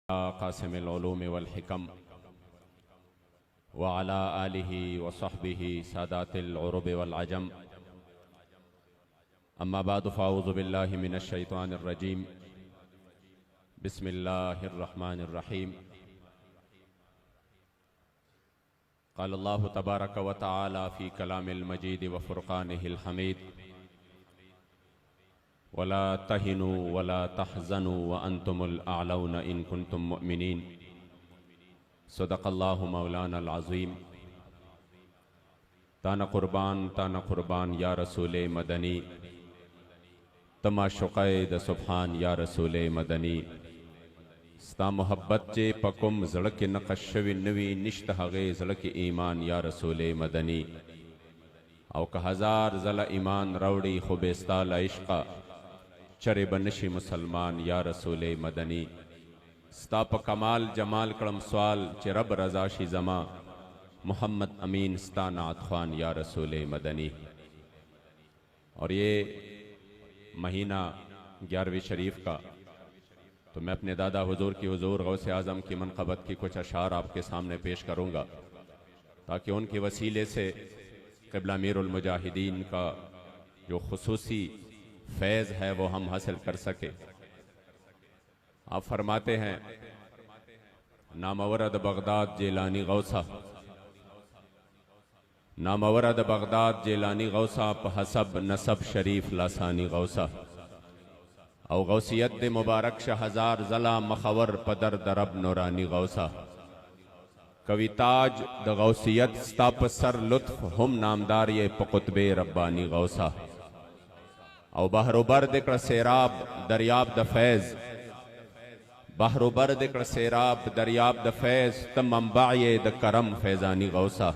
قاسم العلوم والحکم وعلى آلہ وصحبہ سادات العرب والعجم اما بعد فاعوذ باللہ من الشیطان الرجیم بسم اللہ الرحمن الرحیم قال اللہ تبارک وتعالی فی کلام المجید وفرقانہ الحمید ولا تہنوا ولا تحزنوا وانتم الاعلون ان کنتم مؤمنین صدق اللہ مولانا العظیم تانا قربان یا رسول مدنی تما شقید سبحان یا رسول مدنی ستا محبت چے پکم زڑک نقش شوی نوی نشت حغی زڑک ایمان یا رسول مدنی او کہ ہزار زل ایمان روڑی خوبستال عشقہ چرے بنشی مسلمان یا رسول مدنی ستا پا کمال جمال کرم سوال چے رب رضا شی زما محمد امین ستا نعت خوان یا رسول مدنی۔ اور یہ مہینہ 11ویں شریف کا تو میں اپنے دادا حضور کی حضور غوث اعظم کی منقبت کی کچھ اشعار آپ کے سامنے پیش کروں گا تاکہ ان کے وسیلے سے قبلہ امیر المجاہدین کا جو خصوصی فیض ہے وہ ہم حاصل کر سکے۔ آپ فرماتے ہیں نامورد بغداد جیلانی غوثہ، نامورد بغداد جیلانی غوثہ پحسب نسب شریف لاسانی غوثہ او غوثیت دے مبارک شہزار زلا مخور پدر درب نورانی غوثہ کوی تاج دا غوثیت ستاپ سر لطف ہم نامدار یہ پقتب ربانی غوثہ او بحر و بر دکڑ سیراب دریاب دا فیض، بحر و بر دکڑ سیراب دریاب دا فیض تم منبعی دا کرم فیضانی غوثہ،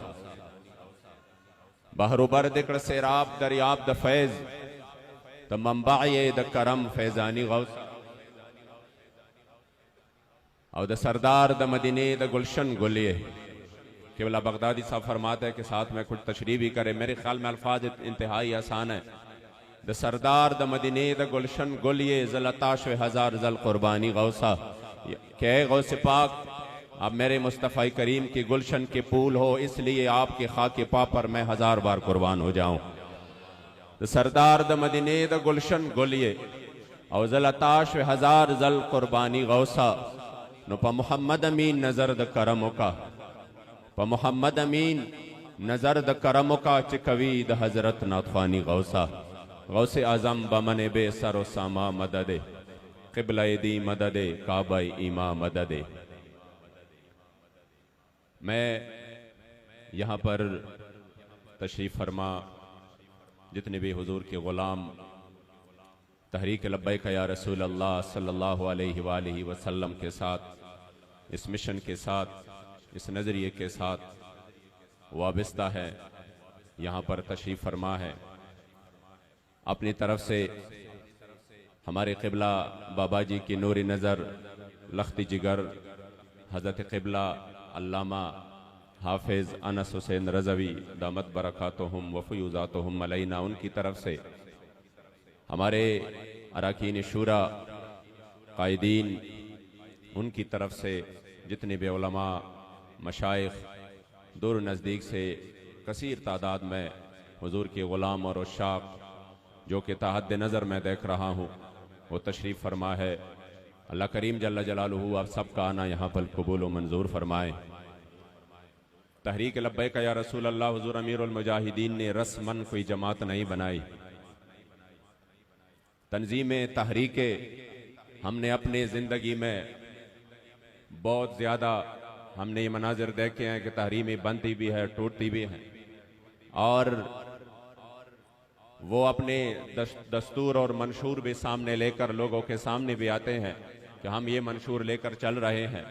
بحر و بر دکڑ سیراب دریاب دا فیض تم منبعی دا کرم فیضانی غوثہ او دا سردار دا مدینے دا گلشن گلیے۔ قبلہ بغدادی صاحب فرماتا ہے کہ ساتھ میں کچھ تشریح بھی کرے، میرے خیال میں الفاظ انتہائی آسان ہے۔ دا سردار دا مدینے دا گلشن گلیے زلطاش ہزار زل قربانی غوثہ کہ اے غوث پاک اب میرے مصطفی کریم کی گلشن کے پھول ہو، اس لیے آپ کے خاک پا پر میں 1000 بار قربان ہو جاؤں۔ دا سردار دا مدینے دا گلشن گلیے او زلطاش ہزار زل قربانی غوثہ نو پا محمد امین نظر دا کرمو کا، پا محمد امین نظر دا کرمو کا چکوی دا حضرت ناتخوانی غوثہ غوث اعظم بمن بے سر و ساما مدد قبلہ دی مدد کعبہ ایما مدد۔ میں یہاں پر تشریف فرما جتنے بھی حضور کے غلام تحریک لبیک یا رسول اللہ صلی اللہ علیہ وآلہ وسلم کے ساتھ اس مشن کے ساتھ اس نظریے کے ساتھ وابستہ ہے، یہاں پر تشریف فرما ہے، اپنی طرف سے ہمارے قبلہ بابا جی کی نوری نظر لختی جگر حضرت قبلہ علامہ حافظ انس حسین رضوی دامت برکاتہم و فیوزاتہم علینا، ان کی طرف سے ہمارے اراکین شورا قائدین، ان کی طرف سے جتنے بھی علماء مشائخ دور نزدیک سے کثیر تعداد میں حضور کے غلام اور عشاق جو کہ تحت نظر میں دیکھ رہا ہوں وہ تشریف فرما ہے۔ اللہ کریم جل جلالہ آپ سب کا آنا یہاں پر قبول و منظور فرمائے۔ تحریک لبیک یا رسول اللہ حضور امیر المجاہدین نے رسماً کوئی جماعت نہیں بنائی، تنظیم تحریک ہم نے اپنے زندگی میں بہت زیادہ ہم نے یہ مناظر دیکھے ہیں کہ تحریمیں بنتی بھی ہے ٹوٹتی بھی ہیں، اور وہ اپنے دستور اور منشور بھی سامنے لے کر لوگوں کے سامنے بھی آتے ہیں کہ ہم یہ منشور لے کر چل رہے ہیں،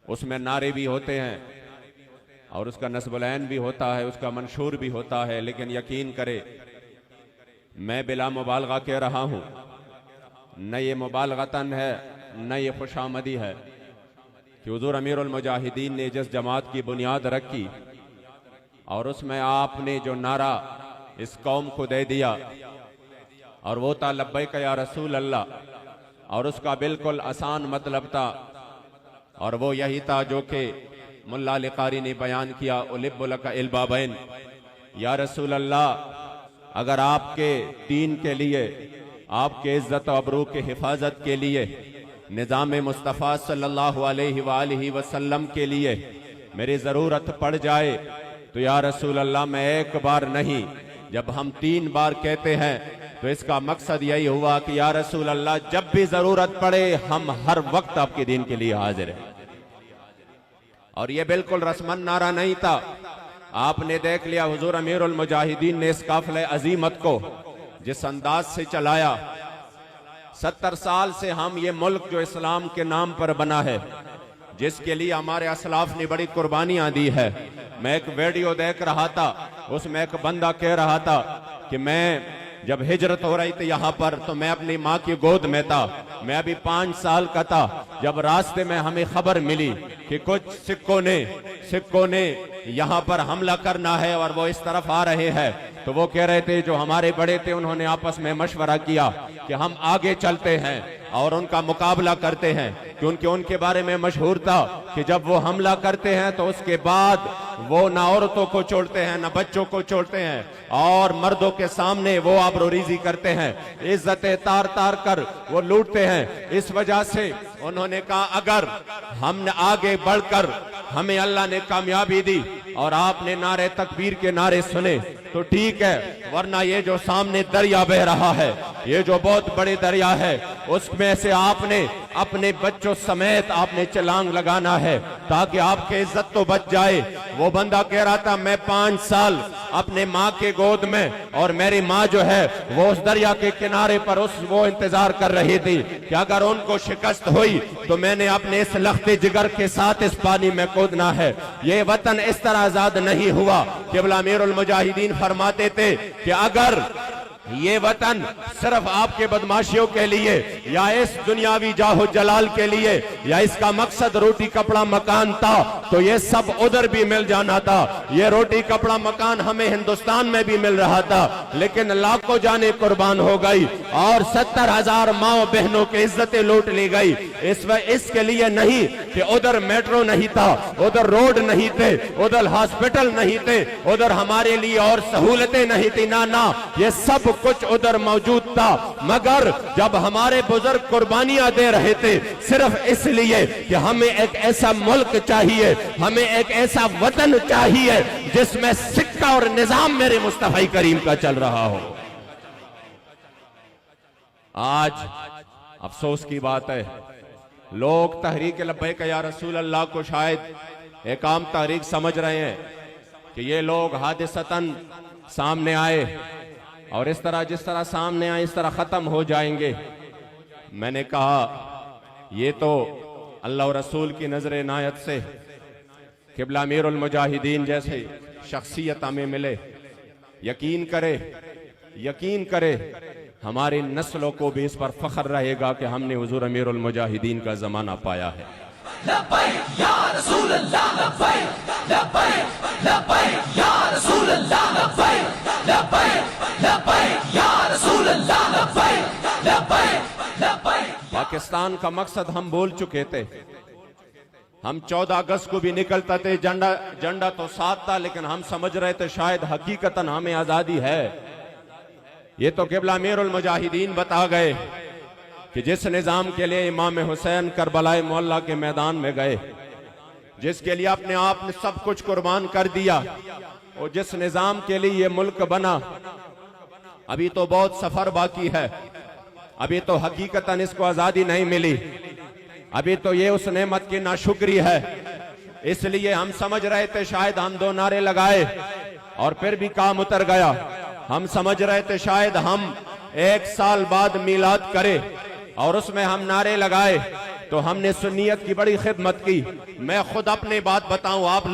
اس میں نعرے بھی ہوتے ہیں اور اس کا نصب العین بھی ہوتا ہے، اس کا منشور بھی ہوتا ہے، لیکن یقین کرے میں بلا مبالغہ کہہ رہا ہوں، نہ یہ مبالغتاً ہے نہ یہ خوشامدی ہے کہ حضور امیر المجاہدین نے جس جماعت کی بنیاد رکھی اور اس میں آپ نے جو نعرہ اس قوم کو دے دیا اور وہ تھا لبیک یا رسول اللہ، اور اس کا بالکل آسان مطلب تھا، اور وہ یہی تھا جو کہ ملا علی قاری نے بیان کیا، اُلِبُّ لَكَ الْبَابَيْن، یا رسول اللہ اگر آپ کے دین کے لیے، آپ کے عزت و ابرو کے حفاظت کے لیے، نظام مصطفیٰ صلی اللہ علیہ وآلہ وسلم کے لیے میری ضرورت پڑ جائے تو یا رسول اللہ میں ایک بار نہیں، جب ہم 3 بار کہتے ہیں تو اس کا مقصد یہی ہوا کہ یا رسول اللہ جب بھی ضرورت پڑے ہم ہر وقت آپ کے دین کے لیے حاضر ہیں۔ اور یہ بالکل رسمن نعرہ نہیں تھا، آپ نے دیکھ لیا حضور امیر المجاہدین نے اس قافلہ عظیمت کو جس انداز سے چلایا۔ 70 سال سے ہم یہ ملک جو اسلام کے نام پر بنا ہے، جس کے لیے ہمارے اسلاف نے بڑی قربانیاں دی ہے۔ میں ایک ویڈیو دیکھ رہا تھا، اس میں ایک بندہ کہہ رہا تھا کہ میں جب ہجرت ہو رہی تھی یہاں پر تو میں اپنی ماں کی گود میں تھا، میں ابھی 5 سال کا تھا، جب راستے میں ہمیں خبر ملی کہ کچھ سکوں نے یہاں پر حملہ کرنا ہے اور وہ اس طرف آ رہے ہیں، تو وہ کہہ رہے تھے جو ہمارے بڑے تھے انہوں نے آپس میں مشورہ کیا کہ ہم آگے چلتے ہیں اور ان کا مقابلہ کرتے ہیں، کیونکہ ان کے بارے میں مشہور تھا کہ جب وہ حملہ کرتے ہیں تو اس کے بعد وہ نہ عورتوں کو چھوڑتے ہیں نہ بچوں کو چھوڑتے ہیں، اور مردوں کے سامنے وہ آبروریزی کرتے ہیں، عزتیں تار کر وہ لوٹتے ہیں۔ اس وجہ سے انہوں نے کہا اگر ہم نے آگے بڑھ کر ہمیں اللہ نے کامیابی دی اور آپ نے نعرے تکبیر کے نعرے سنے تو ٹھیک ہے، ورنہ یہ جو سامنے دریا بہ رہا ہے، یہ جو بہت بڑے دریا ہے، اس میں سے آپ نے اپنے بچوں سمیت آپ نے چلانگ لگانا ہے تاکہ آپ کی عزت تو بچ جائے۔ وہ بندہ کہہ رہا تھا میں 5 سال اپنے ماں کے گود میں، اور میری ماں جو ہے وہ اس دریا کے کنارے پر وہ انتظار کر رہی تھی کہ اگر ان کو شکست ہوئی تو میں نے اپنے اس لختے جگر کے ساتھ اس پانی میں کودنا ہے۔ یہ وطن اس طرح آزاد نہیں ہوا۔ قبلہ امیر المجاہدین فرماتے تھے کہ اگر یہ وطن صرف آپ کے بدماشیوں کے لیے یا اس دنیاوی جاہ و جلال کے لیے یا اس کا مقصد روٹی کپڑا مکان تھا تو یہ سب ادھر بھی مل جانا تھا۔ یہ روٹی کپڑا مکان ہمیں ہندوستان میں بھی مل رہا تھا، لیکن لاکھوں جانیں قربان ہو گئی اور 70,000 ماں بہنوں کی عزتیں لوٹ لی گئی۔ اس کے لیے نہیں کہ ادھر میٹرو نہیں تھا، ادھر روڈ نہیں تھے، ادھر ہاسپٹل نہیں تھے، ادھر ہمارے لیے اور سہولتیں نہیں تھی، نہ یہ سب کچھ ادھر موجود تھا، مگر جب ہمارے بزرگ قربانیاں دے رہے تھے صرف اس لیے کہ ہمیں ایک ایسا ملک چاہیے، ہمیں ایک ایسا وطن چاہیے جس میں سکہ اور نظام میرے مصطفی کریم کا چل رہا ہو۔ آج افسوس کی بات ہے، لوگ تحریک لبیک یا رسول اللہ کو شاید ایک عام تحریک سمجھ رہے ہیں کہ یہ لوگ حادثتاً سامنے آئے اور اس طرح جس طرح سامنے آئے اس طرح ختم ہو جائیں گے۔ میں نے کہا یہ تو اللہ و رسول کی نظر عنایت سے قبلہ امیر المجاہدین جیسے شخصیت ہمیں ملے، یقین کرے ہماری نسلوں کو بھی اس پر فخر رہے گا کہ ہم نے حضور امیر المجاہدین کا زمانہ پایا ہے۔ لبیک یا رسول اللہ، لبیک لبیک لبیک یا رسول اللہ، لبیک لبیک لبیک یا رسول اللہ، لبیک لبیک لبیک۔ پاکستان کا مقصد ہم بول چکے تھے، ہم 14 اگست کو بھی نکلتا تھے، جنڈا تو ساتھ تھا، لیکن ہم سمجھ رہے تھے شاید حقیقتاً ہمیں آزادی ہے۔ یہ تو قبلہ امیر المجاہدین بتا گئے کہ جس نظام کے لیے امام حسین کربلا معلی کے میدان میں گئے، جس کے لیے اپنے آپ نے سب کچھ قربان کر دیا، اور جس نظام کے لیے یہ ملک بنا، ابھی تو بہت سفر باقی ہے، ابھی تو حقیقتاً اس کو آزادی نہیں ملی، ابھی تو یہ اس نعمت کی ناشکری ہے۔ اس لیے ہم سمجھ رہے تھے شاید ہم 2 نعرے لگائے اور پھر بھی کام اتر گیا۔ ہم سمجھ رہے تھے شاید ہم 1 سال بعد میلاد کرے اور اس میں ہم نعرے لگائے تو ہم نے سنیت کی بڑی خدمت کی۔ میں خود اپنی بات بتاؤں، آپ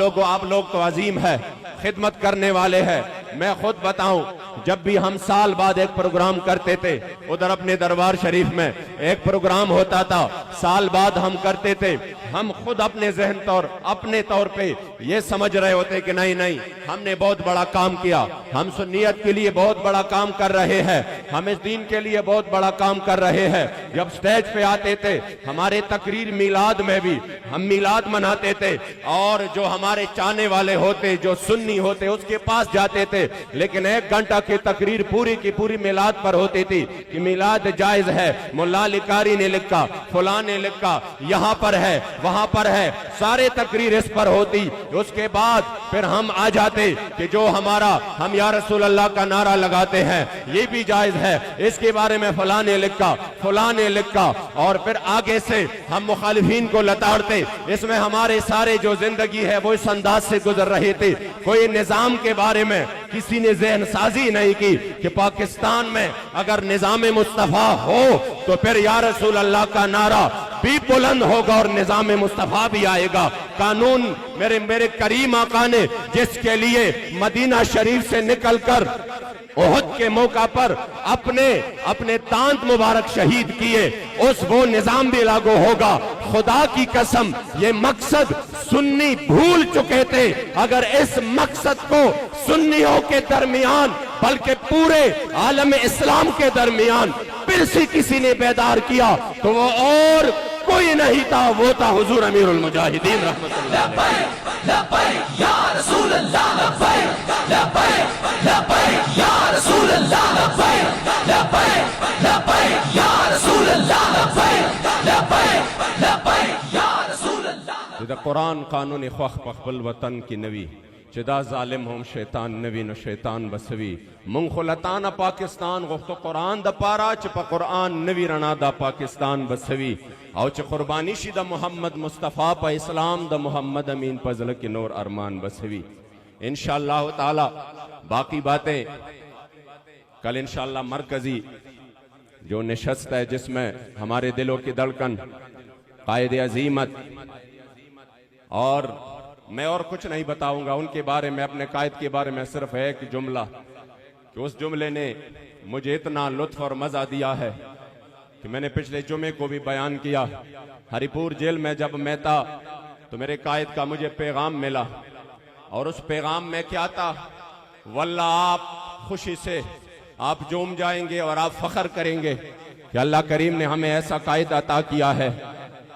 لوگ تو عظیم ہے، خدمت کرنے والے ہیں، میں خود بتاؤں جب بھی ہم سال بعد ایک پروگرام کرتے تھے، ادھر اپنے دربار شریف میں ایک پروگرام ہوتا تھا، سال بعد ہم کرتے تھے، ہم خود اپنے ذہن اپنے طور پہ یہ سمجھ رہے ہوتے کہ نہیں ہم نے بہت بڑا کام کیا، ہم سنیت کے لیے بہت بڑا کام کر رہے ہیں، ہم اس دین کے لیے بہت بڑا کام کر رہے ہیں۔ جب سٹیج پہ آتے تھے، ہمارے تقریر میلاد میں بھی ہم میلاد مناتے تھے، اور جو ہمارے چاہنے والے ہوتے، جو سنی ہوتے، اس کے پاس جاتے تھے، لیکن 1 گھنٹہ کی تقریر پوری کی پوری میلاد پر ہوتی تھی کہ میلاد جائز ہے، ملا لکاری نے لکھا، فلاں نے لکھا، یہاں پر ہے، وہاں پر ہے، سارے تقریر اس پر ہوتی۔ اس کے بعد پھر ہم آ جاتے کہ جو ہم یا رسول اللہ کا نعرہ لگاتے ہیں، یہ بھی جائز ہے، اس کے بارے میں فلاں نے لکھا، فلاں نے لکھا، اور پھر آگے سے ہم مخالفین کو لتاڑتے۔ اس میں ہمارے سارے جو زندگی ہے وہ اس انداز سے گزر رہی تھی۔ کوئی نظام کے بارے میں کسی نے ذہن سازی نہیں کی کہ پاکستان میں اگر نظام مصطفیٰ ہو تو پھر یا رسول اللہ کا نعرہ بھی بلند ہوگا اور نظام مصطفیٰ بھی آئے گا۔ قانون میرے کریم آقا نے جس کے لیے مدینہ شریف سے نکل کر احد کے موقع پر اپنے دانت مبارک شہید کیے، وہ نظام بھی لاگو ہوگا۔ خدا کی قسم یہ مقصد سنی بھول چکے تھے، اگر اس مقصد کو سنیوں کے درمیان بلکہ پورے عالم اسلام کے درمیان پھر سے کسی نے بیدار کیا تو وہ اور کوئی نہیں تھا، وہ تھا حضور امیر المجاہدین رحمت اللہ۔ لبیک لبیک یا رسول اللہ، لبیک لبیک لبیک یا رسول اللہ، لبیک لبیک لبیک یا رسول اللہ، لبیک لبیک لبیک یا رسول اللہ۔ جدا قرآن قانون خوخ پخبل وطن کی نوی، جدا ظالم ہم شیطان نوی نو شیطان بسوی، منخلطان پاکستان غفت قرآن دا پارا چپا قرآن نوی رنا دا پاکستان بسوی، او چھ قربانی شی دا محمد مصطفیٰ پا اسلام دا محمد امین پا ذلک نور ارمان بسوی۔ انشاءاللہ تعالی باقی باتیں کل انشاءاللہ مرکزی جو نشست ہے جس میں ہمارے دلوں کی دھڑکن، قائد عظیمت، اور میں اور کچھ نہیں بتاؤں گا ان کے بارے میں، اپنے قائد کے بارے میں صرف ایک جملہ کہ اس جملے نے مجھے اتنا لطف اور مزہ دیا ہے کہ میں نے پچھلے جمعے کو بھی بیان کیا۔ ہری پور جیل میں جب میں تھا تو میرے قائد کا مجھے پیغام ملا، اور اس پیغام میں کیا تھا؟ واللہ آپ خوشی سے آپ جوم جائیں گے اور آپ فخر کریں گے کہ اللہ کریم نے ہمیں ایسا قائد عطا کیا ہے۔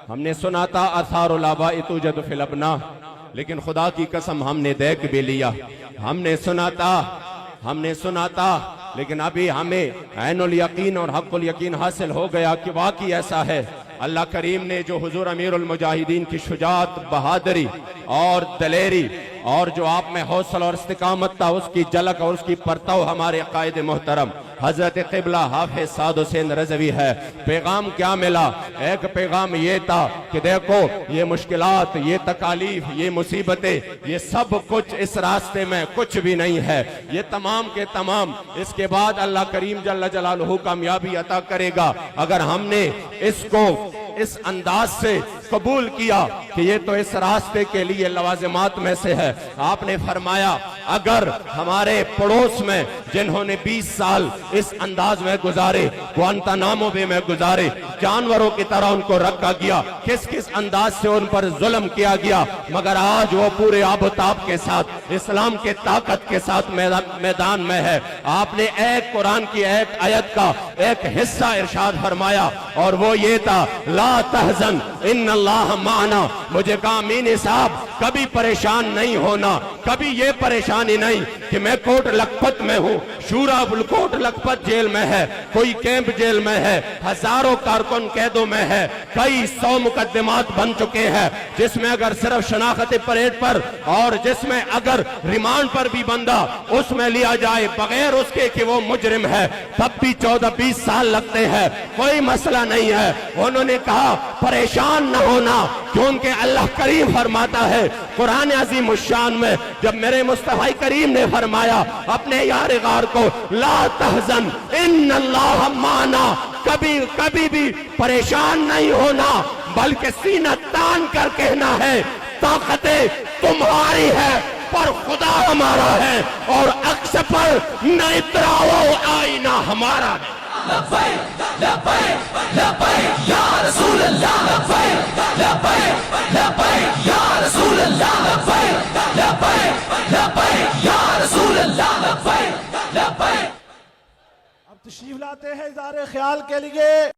ہم نے سنا تھا آثار الآباء توجد فی الابناء، لیکن خدا کی قسم ہم نے دیکھ بھی لیا۔ ہم نے سنا تھا لیکن ابھی ہمیں عین الیقین اور حق الیقین حاصل ہو گیا کہ واقعی ایسا ہے۔ اللہ کریم نے جو حضور امیر المجاہدین کی شجاعت، بہادری اور دلیری اور جو آپ میں حوصلہ اور استقامت تھا، اس کی جھلک اور اس کی پرتو ہمارے قائد محترم حضرت قبلہ حافظ سعد حسین رضوی ہے۔ پیغام کیا ملا؟ ایک پیغام یہ تھا کہ دیکھو یہ مشکلات، یہ تکالیف، یہ مصیبتیں، یہ سب کچھ اس راستے میں کچھ بھی نہیں ہے، یہ تمام کے تمام اس کے بعد اللہ کریم جل جلالہ کامیابی عطا کرے گا اگر ہم نے اس کو اس انداز سے قبول کیا کہ یہ تو اس راستے کے لیے لوازمات میں سے ہے۔ آپ نے فرمایا اگر ہمارے پڑوس میں جنہوں نے 20 سال اس انداز میں گزارے، گوانتانامو بے میں گزارے، جانوروں کی طرح ان کو رکھا گیا، کس انداز سے ان پر ظلم کیا گیا، مگر آج وہ پورے آب و تاب کے ساتھ اسلام کے طاقت کے ساتھ میدان میں ہے۔ آپ نے ایک قرآن کی ایک آیت کا ایک حصہ ارشاد فرمایا اور وہ یہ تھا لا تحزن ان اللہ معنا۔ مجھے کہا امین صاحب کبھی پریشان نہیں ہونا، کبھی یہ پریشانی نہیں کہ میں کوٹ لکھپت میں ہوں، شورا کوٹ لکھپت جیل میں ہے، کوئی کیمپ جیل میں ہے، ہزاروں کارکن قیدوں میں ہے، کئی 100 مقدمات بن چکے ہیں جس میں اگر صرف شناخت پریڈ پر اور جس میں اگر ریمانڈ پر بھی بندہ اس میں لیا جائے بغیر اس کے کہ وہ مجرم ہے تب بھی 14-20 سال لگتے ہیں، کوئی مسئلہ نہیں ہے۔ انہوں نے کہا پریشان نہ ہونا کیونکہ اللہ کریم فرماتا ہے قرآن عظیم الشان میں، جب میرے مصطفی کریم نے فرمایا اپنے یار غار کو لا تحزن ان اللہ معنا، کبھی بھی پریشان نہیں ہونا بلکہ سینہ تان کر کہنا ہے طاقتیں تمہاری ہے، پر خدا ہمارا ہے اور عکس پر نہ اتراؤ آئینہ ہمارا ہے. لبیک لبیک لبیک یا رسول اللہ لبیک لبیک لبیک یا رسول اللہ لبیک لبیک لبیک یا رسول اللہ لبیک لبیک. اب تشریف لاتے ہیں اظہار خیال کے لیے